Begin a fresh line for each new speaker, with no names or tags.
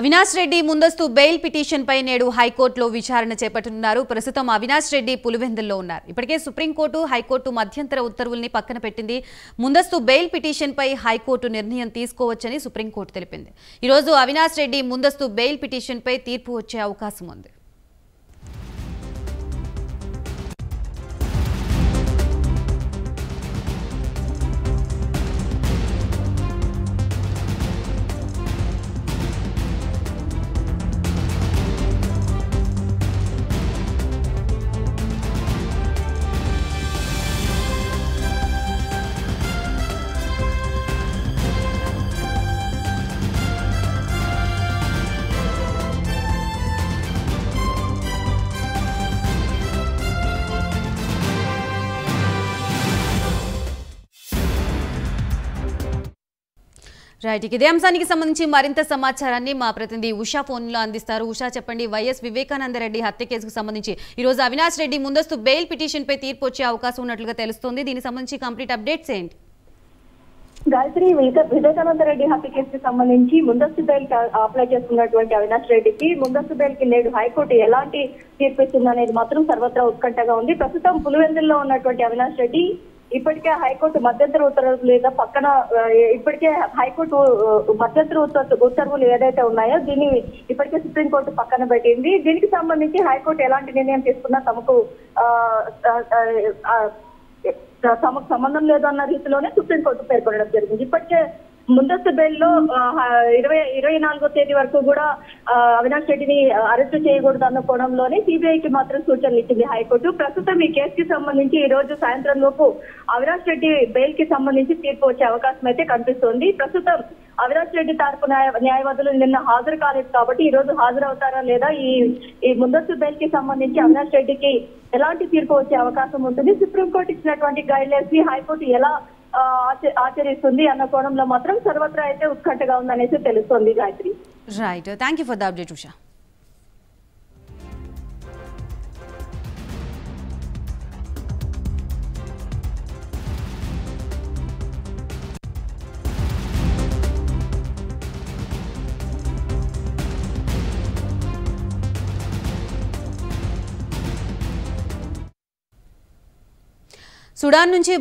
అవినాష్ రెడ్డి ముందస్తు bail petition పై నేడు హైకోర్టులో విచారణ చేపట్టనున్నారు. ప్రస్తుతం అవినాష్ రెడ్డి పులివెందుల్లో ఉన్నారు. ఇప్పటికే సుప్రీంకోర్టు హైకోర్టు మధ్యంతర ఉత్తర్వుల్ని పక్కన పెట్టింది. ముందస్తు బెయిల్ పిటిషన్ పై హైకోర్టు నిర్ణయం తీసుకోవచ్చని సుప్రీంకోర్టు తెలిపింది. ఈ రోజు అవినాష్ రెడ్డి ముందస్తు బెయిల్ పిటిషన్ పై తీర్పు వచ్చే అవకాశం ఉంది. రైట్, ఇదే అంశానికి సంబంధించి మరింత సమాచారాన్ని మా ప్రతినిధి ఉషా ఫోన్లో అందిస్తారు. ఉషా, చెప్పండి, వైఎస్ వివేకానంద రెడ్డి హత్య కేసుకు సంబంధించి ఈ రోజు అవినాష్ రెడ్డి ముందస్తు బెయిల్ పిటిషన్ పై తీర్పు వచ్చే అవకాశం ఉన్నట్లుగా తెలుస్తోంది. దీనికి సంబంధించి కంప్లీట్ అప్డేట్స్ ఏంటి?
గాయత్రి, వివేకానంద రెడ్డి హత్య కేసుకు సంబంధించి ముందస్తు బెయిల్ అప్లై చేస్తున్నటువంటి అవినాష్ రెడ్డికి ముందస్తు బెయిల్ కి నేడు హైకోర్టు ఎలాంటి తీర్పు ఇస్తుందనేది మాత్రం సర్వత్రా ఉత్కంఠగా ఉంది. ప్రస్తుతం పులివెందుల్లో ఉన్నటువంటి అవినాష్ రెడ్డి ఇప్పటికే హైకోర్టు మధ్యంతర ఉత్తర్వులు లేదా పక్కన ఇప్పటికే హైకోర్టు మధ్యంతర ఉత్తర్వులు ఏదైతే ఉన్నాయో దీన్ని ఇప్పటికే సుప్రీంకోర్టు పక్కన పెట్టింది. దీనికి సంబంధించి హైకోర్టు ఎలాంటి నిర్ణయం తీసుకున్నా తమకు సంబంధం లేదు అన్న రీతిలోనే సుప్రీంకోర్టు పేర్కొనడం జరిగింది. ఇప్పటికే ముందస్తు బెయిల్లో 24వ తేదీ వరకు కూడా అవినాష్ రెడ్డిని అరెస్టు చేయకూడదు అన్న కోణంలోనే సిబిఐకి మాత్రం సూచనలు ఇచ్చింది హైకోర్టు. ప్రస్తుతం ఈ కేసుకి సంబంధించి ఈ రోజు సాయంత్రం లోపు అవినాష్ రెడ్డి బెయిల్ కి సంబంధించి తీర్పు వచ్చే అవకాశం అయితే కనిపిస్తోంది. ప్రస్తుతం అవినాష్ రెడ్డి తరపు న్యాయవాదులు నిన్న హాజరు కాలేదు కాబట్టి ఈ రోజు హాజరవుతారా లేదా, ఈ ముందస్తు బెయిల్ కి సంబంధించి అవినాష్ రెడ్డికి ఎలాంటి తీర్పు వచ్చే అవకాశం ఉంటుంది, సుప్రీంకోర్టు ఇచ్చినటువంటి గైడ్ లైన్స్ ని హైకోర్టు ఎలా ఆచరిస్తుంది అన్న కోణంలో మాత్రం సర్వత్రా అయితే ఉత్కంఠగా ఉందనేసి తెలుస్తోంది. Gayatri,
right, thank you for the update Usha. Sudan నుంచి